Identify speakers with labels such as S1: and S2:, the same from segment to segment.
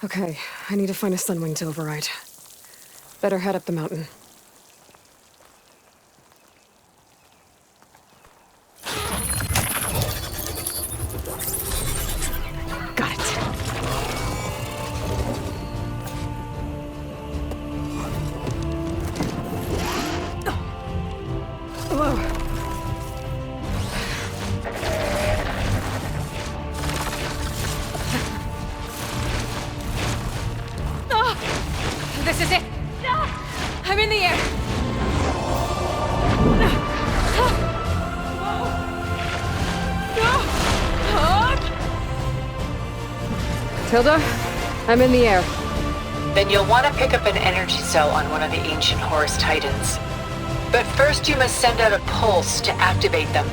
S1: Okay, I need to find a Sunwing to override. Better head up the mountain. Got it. Whoa.
S2: This is it! I'm in the air!
S1: Tilda, I'm in the air.
S3: Then you'll want to pick up an energy cell on one of the ancient Horus Titans. But first you must send out a pulse to activate them.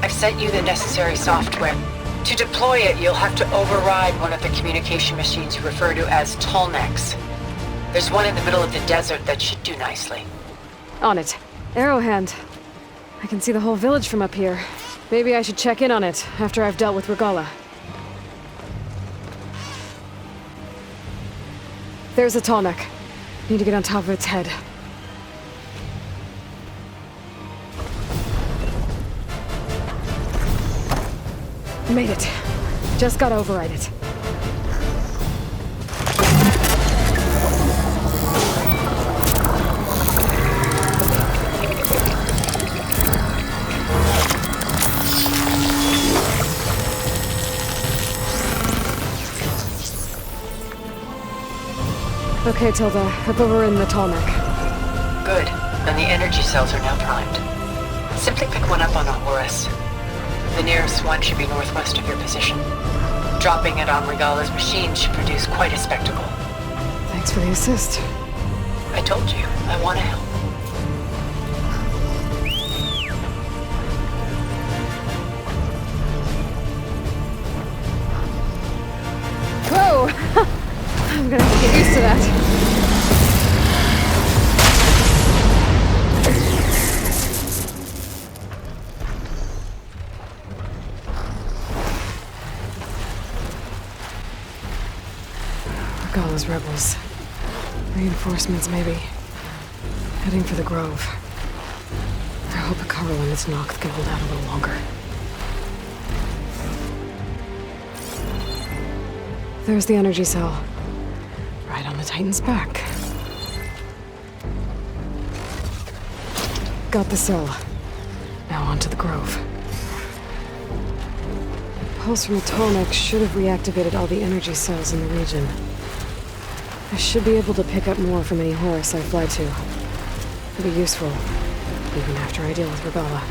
S3: I've sent you the necessary software. To deploy it, you'll have to override one of the communication machines you refer to as Tolnecs. There's one in the middle of the desert that should do nicely.
S1: On it. Arrowhand. I can see the whole village from up here. Maybe I should check in on it after I've dealt with Regalla. There's a Tolnec. Need to get on top of its head. Made it. Just gotta override it. Okay, Tilda. Up over in the Tolnec.
S3: Good. Then the energy cells are now primed. Simply pick one up on a Horus. The nearest one should be northwest of your position. Dropping it on Regalla's machine should produce quite a spectacle.
S1: Thanks for the assist.
S3: I told you, I want to help.
S1: Whoa! I'm gonna have to get used to that. Regalla's rebels. Reinforcements, maybe. Heading for the Grove. I hope Hekarro and its Noct can hold out a little longer. There's the energy cell. Right on the Titan's back. Got the cell. Now on to the Grove. The pulse from Tolnec should have reactivated all the energy cells in the region. I should be able to pick up more from any Horus I fly to. It'll be useful, even after I deal with Regalla.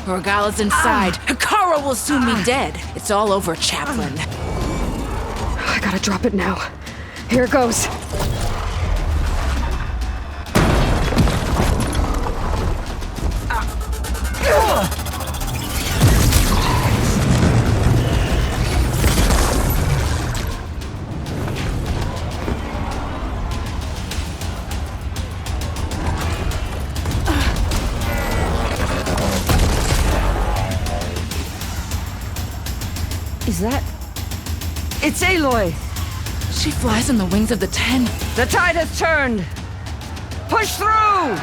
S4: Regalla's inside. Hekarro will soon be dead. It's all over, Chaplain.
S1: I gotta drop it now. Here it goes.
S5: Is that... It's Aloy!
S4: She flies on the wings of the Ten.
S5: The tide has turned! Push through!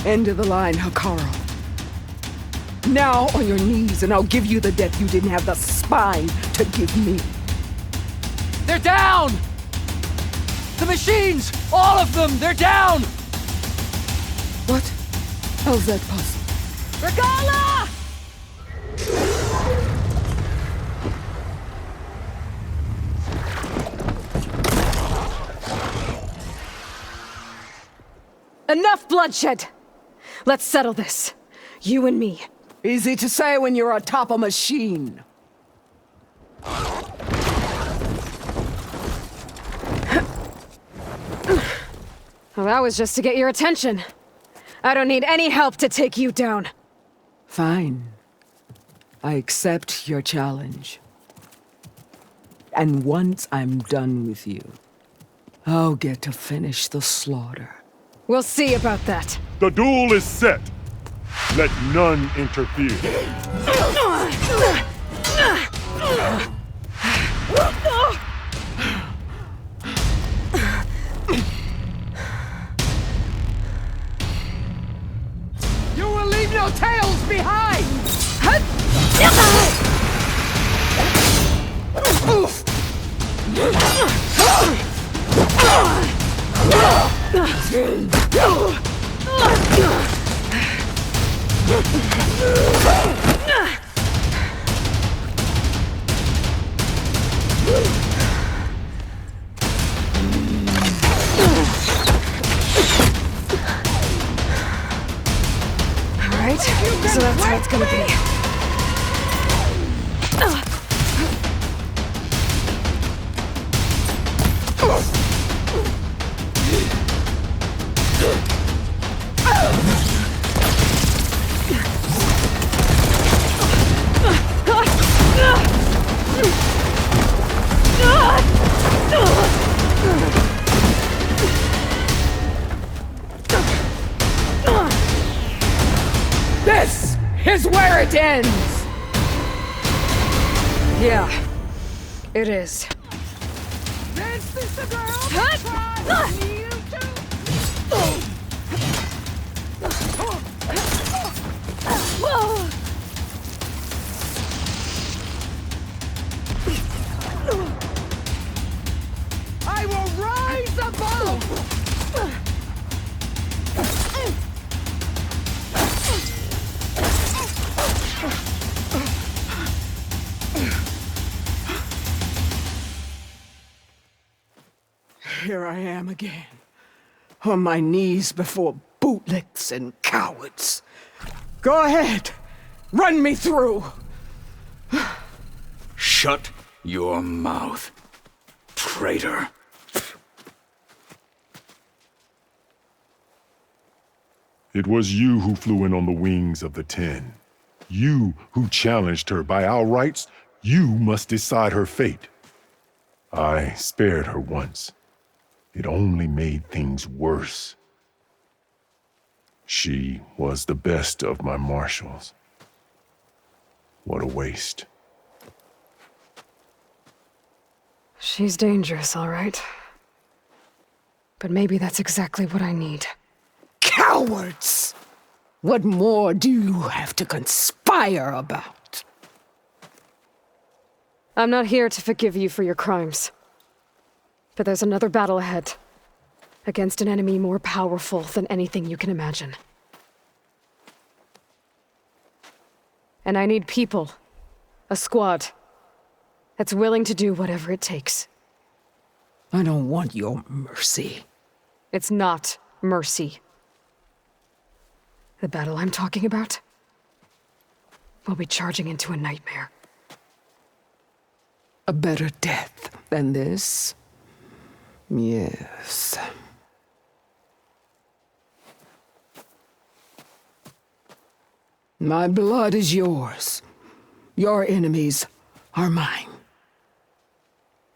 S5: End of the line, Hekarro. Now on your knees, and I'll give you the death you didn't have the spine to give me.
S6: They're down! The machines! All of them! They're down!
S5: What? How's that possible?
S6: Regalla!
S1: Enough bloodshed! Let's settle this. You and me.
S5: Easy to say when you're atop a machine.
S1: Well, that was just to get your attention. I don't need any help to take you down.
S5: Fine. I accept your challenge. And once I'm done with you, I'll get to finish the slaughter.
S1: We'll see about that.
S7: The duel is set. Let none interfere.
S5: You will leave no tails behind!
S1: Alright, so that's how it's gonna be.
S5: This is where it ends!
S1: Yeah, it is.
S5: This is the girl! I will rise above! Here I am again, on my knees before bootlicks and cowards. Go ahead, run me through.
S8: Shut your mouth, traitor.
S7: It was you who flew in on the wings of the Ten. You who challenged her. By our rights, you must decide her fate. I spared her once. It only made things worse. She was the best of my marshals. What a waste.
S1: She's dangerous, all right. But maybe that's exactly what I need.
S5: Cowards! What more do you have to conspire about?
S1: I'm not here to forgive you for your crimes. But there's another battle ahead. Against an enemy more powerful than anything you can imagine. And I need people. A squad. That's willing to do whatever it takes.
S5: I don't want your mercy.
S1: It's not mercy. The battle I'm talking about? We'll be charging into a nightmare.
S5: A better death than this? Yes. My blood is yours. Your enemies are mine.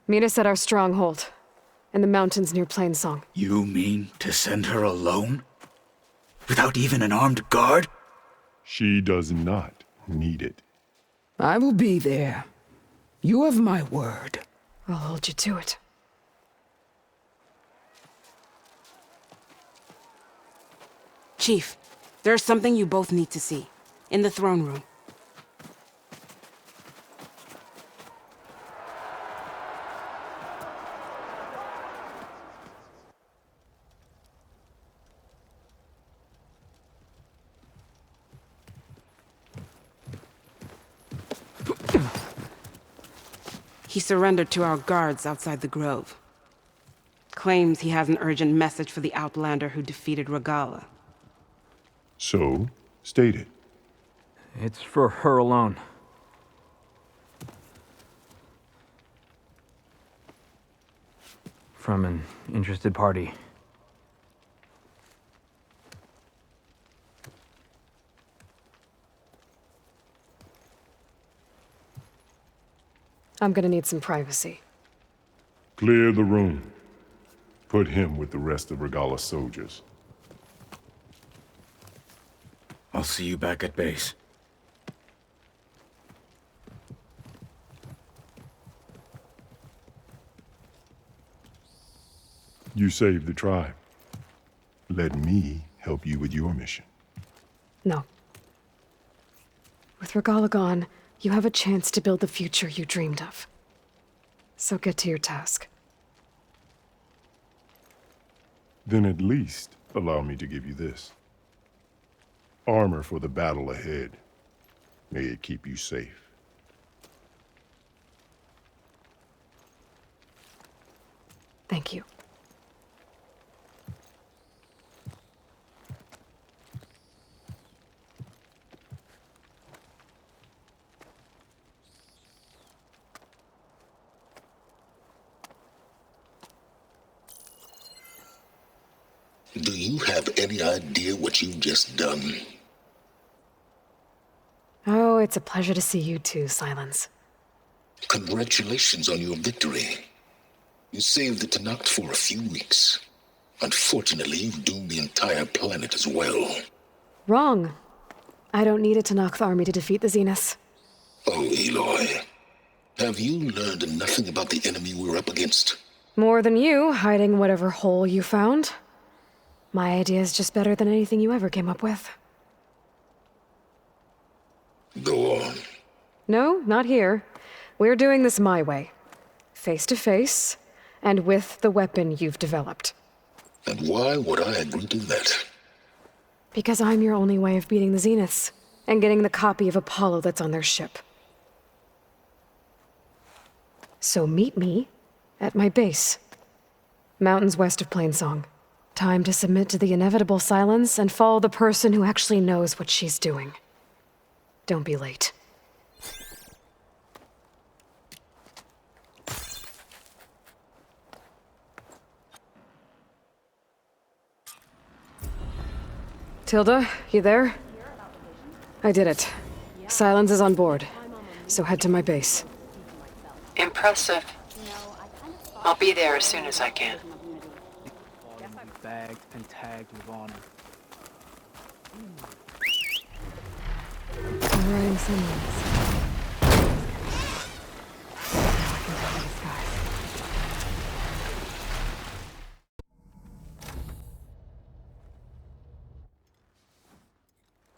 S1: Meet us at our stronghold, in the mountains near Plainsong.
S8: You mean to send her alone? Without even an armed guard?
S7: She does not need it.
S5: I will be there. You have my word.
S1: I'll hold you to it.
S9: Chief, there's something you both need to see. In the throne room. He surrendered to our guards outside the grove. Claims he has an urgent message for the Outlander who defeated Regala.
S7: So, state it.
S6: It's for her alone. From an interested party.
S1: I'm gonna need some privacy.
S7: Clear the room. Put him with the rest of Regala's soldiers.
S8: I'll see you back at base.
S7: You saved the tribe. Let me help you with your mission.
S1: No. With Regala gone, you have a chance to build the future you dreamed of. So get to your task.
S7: Then at least allow me to give you this. Armor for the battle ahead. May it keep you safe.
S1: Thank you.
S10: Do you have any idea what you've just done?
S1: Oh, it's a pleasure to see you too, Silence.
S10: Congratulations on your victory. You saved the Tenakth for a few weeks. Unfortunately, you've doomed the entire planet as well.
S1: Wrong. I don't need a Tenakth army to defeat the Zeniths.
S10: Oh, Aloy. Have you learned nothing about the enemy we're up against?
S1: More than you, hiding whatever hole you found. My idea is just better than anything you ever came up with.
S10: Go on.
S1: No, not here. We're doing this my way. Face to face, and with the weapon you've developed.
S10: And why would I agree to that?
S1: Because I'm your only way of beating the Zeniths, and getting the copy of Apollo that's on their ship. So meet me at my base. Mountains west of Plainsong. Time to submit to the inevitable silence and follow the person who actually knows what she's doing. Don't be late. Tilda, you there? I did it. Silence is on board, so head to my base.
S3: Impressive. I'll be there as soon as I can.
S6: Bagged and tagged with honor.
S1: I'm writing summaries.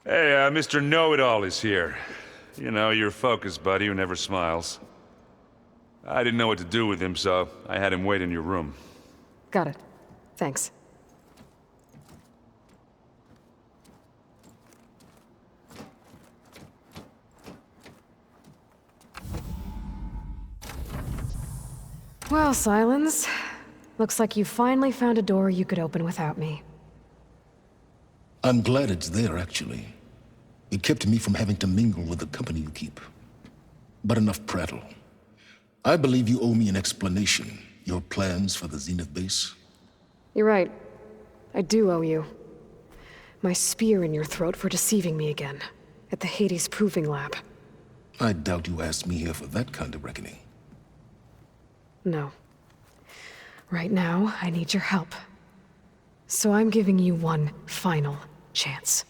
S11: Hey, Mr. Know-It-All is here. You know, your focus buddy who never smiles. I didn't know what to do with him, so I had him wait in your room.
S1: Got it. Thanks. Well, Silence. Looks like you finally found a door you could open without me.
S10: I'm glad it's there, actually. It kept me from having to mingle with the company you keep. But enough prattle. I believe you owe me an explanation. Your plans for the Zenith base?
S1: You're right. I do owe you. My spear in your throat for deceiving me again. At the Hades Proving Lab.
S10: I doubt you asked me here for that kind of reckoning.
S1: No. Right now, I need your help. So I'm giving you one final chance.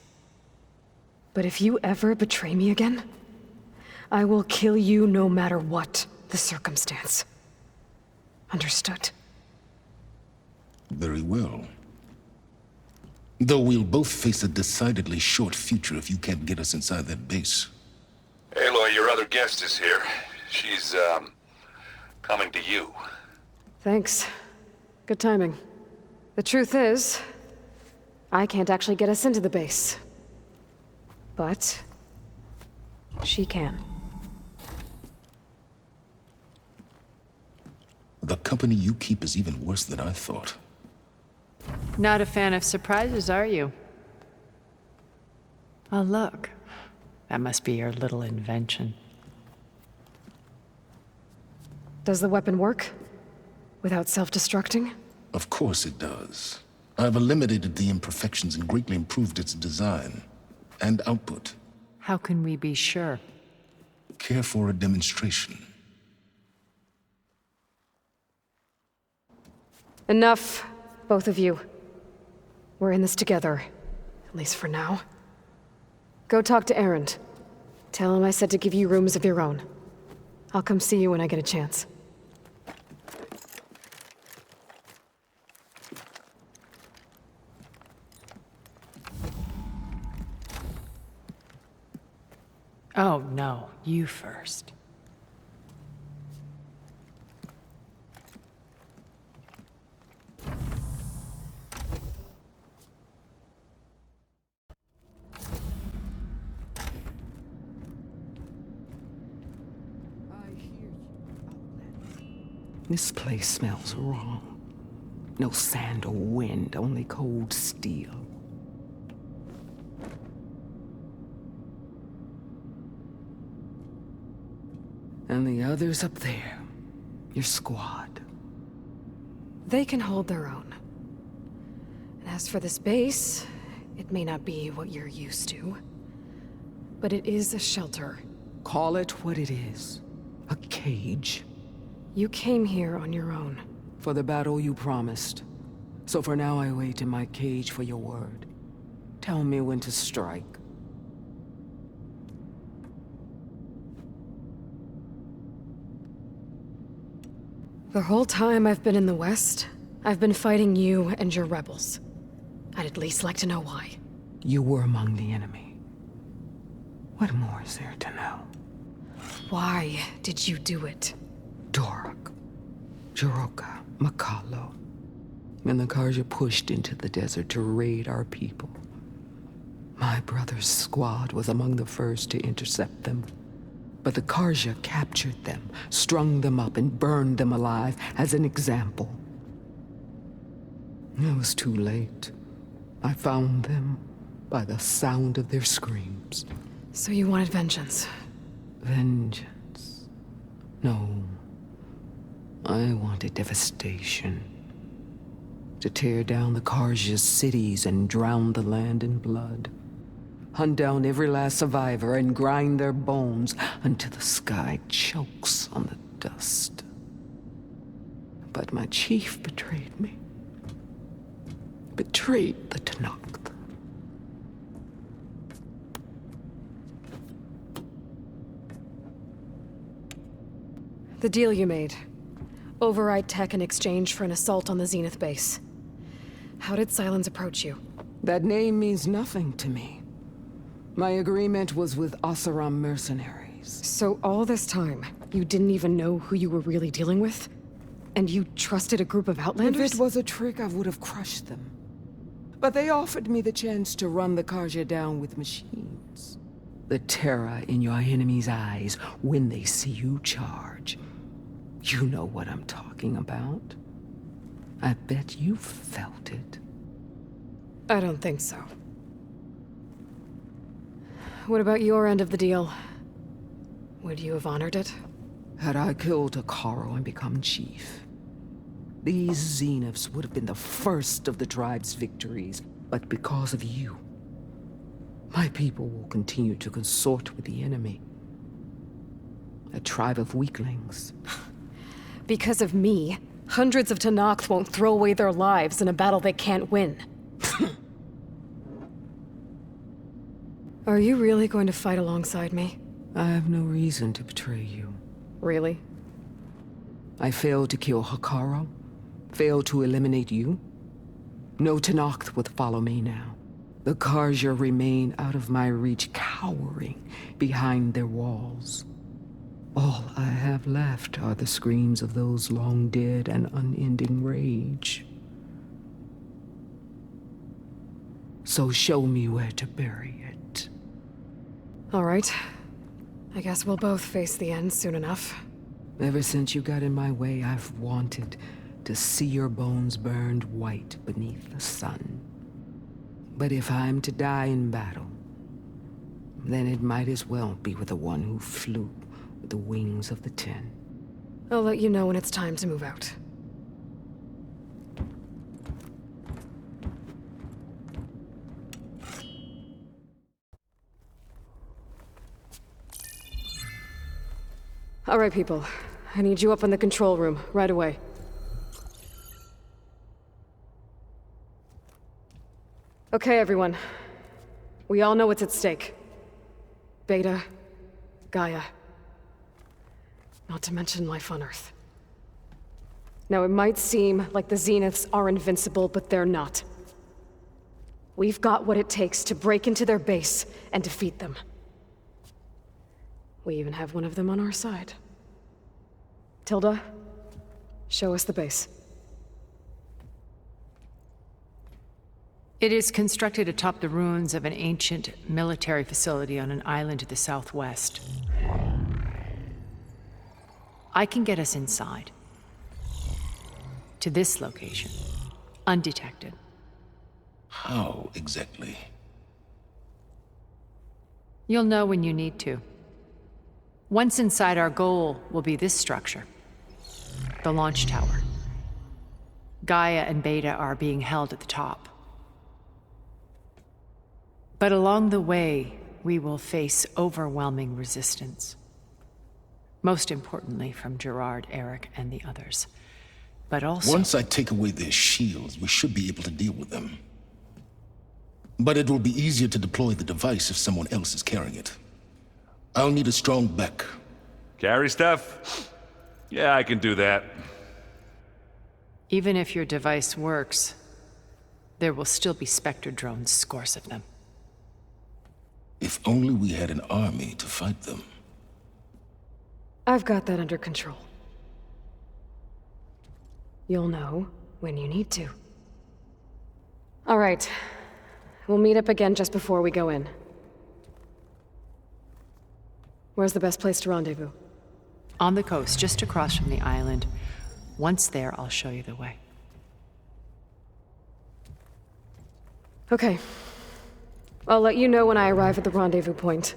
S1: But if you ever betray me again, I will kill you no matter what the circumstance. Understood?
S10: Very well. Though we'll both face a decidedly short future if you can't get us inside that base.
S11: Aloy, your other guest is here. She's, coming to you.
S1: Thanks. Good timing. The truth is, I can't actually get us into the base. But she can.
S10: The company you keep is even worse than I thought.
S12: Not a fan of surprises, are you? Oh, look. That must be your little invention.
S1: Does the weapon work? Without self-destructing?
S10: Of course it does. I've eliminated the imperfections and greatly improved its design and output.
S12: How can we be sure?
S10: Care for a demonstration?
S1: Enough, both of you. We're in this together, at least for now. Go talk to Erend. Tell him I said to give you rooms of your own. I'll come see you when I get a chance.
S12: Oh, no. You first.
S5: This place smells wrong. No sand or wind, only cold steel. And the others up there, your squad.
S1: They can hold their own. And as for this base, it may not be what you're used to, but it is a shelter.
S5: Call it what it is. A cage.
S1: You came here on your own.
S5: For the battle you promised. So for now I wait in my cage for your word. Tell me when to strike.
S1: The whole time I've been in the West, I've been fighting you and your rebels. I'd at least like to know why.
S5: You were among the enemy. What more is there to know?
S1: Why did you do it?
S5: Dorak, Jiroka, Makalo, and the Carja pushed into the desert to raid our people. My brother's squad was among the first to intercept them. But the Carja captured them, strung them up, and burned them alive as an example. It was too late. I found them by the sound of their screams.
S1: So you wanted vengeance?
S5: Vengeance? No. I wanted devastation. To tear down the Carja's cities and drown the land in blood. Hunt down every last survivor and grind their bones until the sky chokes on the dust. But my chief betrayed me. Betrayed the Tenakth.
S1: The deal you made. Override tech in exchange for an assault on the Zenith base. How did Sylens approach you?
S5: That name means nothing to me. My agreement was with Oseram mercenaries.
S1: So all this time, you didn't even know who you were really dealing with? And you trusted a group of Outlanders?
S5: If it was a trick, I would have crushed them. But they offered me the chance to run the Carja down with machines. The terror in your enemy's eyes when they see you charge. You know what I'm talking about. I bet you felt it.
S1: I don't think so. What about your end of the deal? Would you have honored it?
S5: Had I killed Hekarro and become chief, these Zeniths would have been the first of the tribe's victories. But because of you, my people will continue to consort with the enemy. A tribe of weaklings.
S1: Because of me, hundreds of Tenakth won't throw away their lives in a battle they can't win. Are you really going to fight alongside me?
S5: I have no reason to betray you.
S1: Really?
S5: I failed to kill Hekarro, failed to eliminate you. No Tenakth would follow me now. The Carja remain out of my reach, cowering behind their walls. All I have left are the screams of those long dead and unending rage. So show me where to bury it.
S1: All right. I guess we'll both face the end soon enough.
S5: Ever since you got in my way, I've wanted to see your bones burned white beneath the sun. But if I'm to die in battle, then it might as well be with the one who flew with the wings of the Ten.
S1: I'll let you know when it's time to move out. All right, people. I need you up in the control room, right away. Okay, everyone. We all know what's at stake. Beta, Gaia. Not to mention life on Earth. Now, it might seem like the Zeniths are invincible, but they're not. We've got what it takes to break into their base and defeat them. We even have one of them on our side. Tilda, show us the base.
S12: It is constructed atop the ruins of an ancient military facility on an island to the southwest. I can get us inside. To this location. Undetected.
S10: How exactly?
S12: You'll know when you need to. Once inside, our goal will be this structure. The launch tower. Gaia and Beta are being held at the top. But along the way, we will face overwhelming resistance. Most importantly from Gerard, Eric, and the others. But also...
S10: Once I take away their shields, we should be able to deal with them. But it will be easier to deploy the device if someone else is carrying it. I'll need a strong back.
S11: Carry stuff? Yeah, I can do that.
S12: Even if your device works, there will still be Spectre drones, scores of them.
S10: If only we had an army to fight them.
S1: I've got that under control. You'll know when you need to. All right. We'll meet up again just before we go in. Where's the best place to rendezvous?
S12: On the coast, just across from the island. Once there, I'll show you the way.
S1: Okay. I'll let you know when I arrive at the rendezvous point.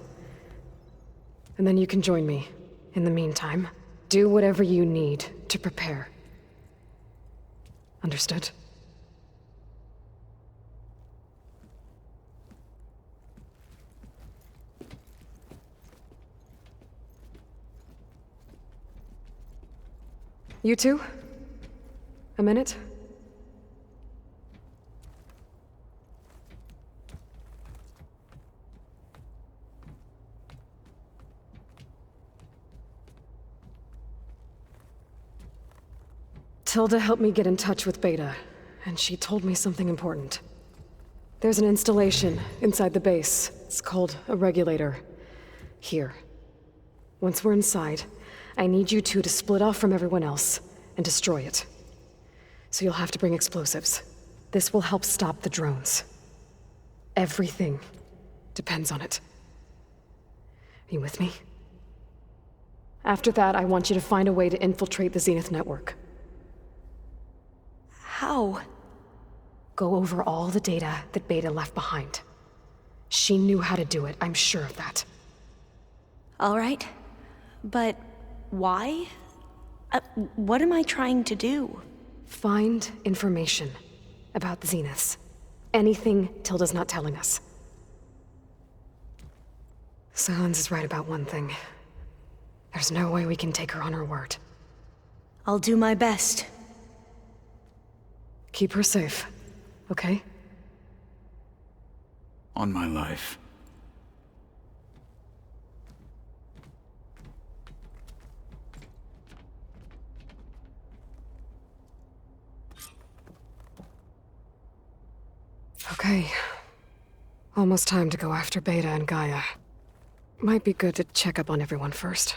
S1: And then you can join me. In the meantime, do whatever you need to prepare. Understood? You two? A minute? Tilda helped me get in touch with Beta, and she told me something important. There's an installation inside the base. It's called a regulator. Here. Once we're inside, I need you two to split off from everyone else and destroy it. So you'll have to bring explosives. This will help stop the drones. Everything depends on it. Are you with me? After that, I want you to find a way to infiltrate the Zenith network.
S2: How?
S1: Go over all the data that Beta left behind. She knew how to do it, I'm sure of that.
S2: All right. But why? What am I trying to do?
S1: Find information about the Zeniths. Anything Tilda's not telling us. Silence is right about one thing. There's no way we can take her on her word.
S2: I'll do my best.
S1: Keep her safe, okay?
S8: On my life.
S1: Okay. Almost time to go after Beta and Gaia. Might be good to check up on everyone first.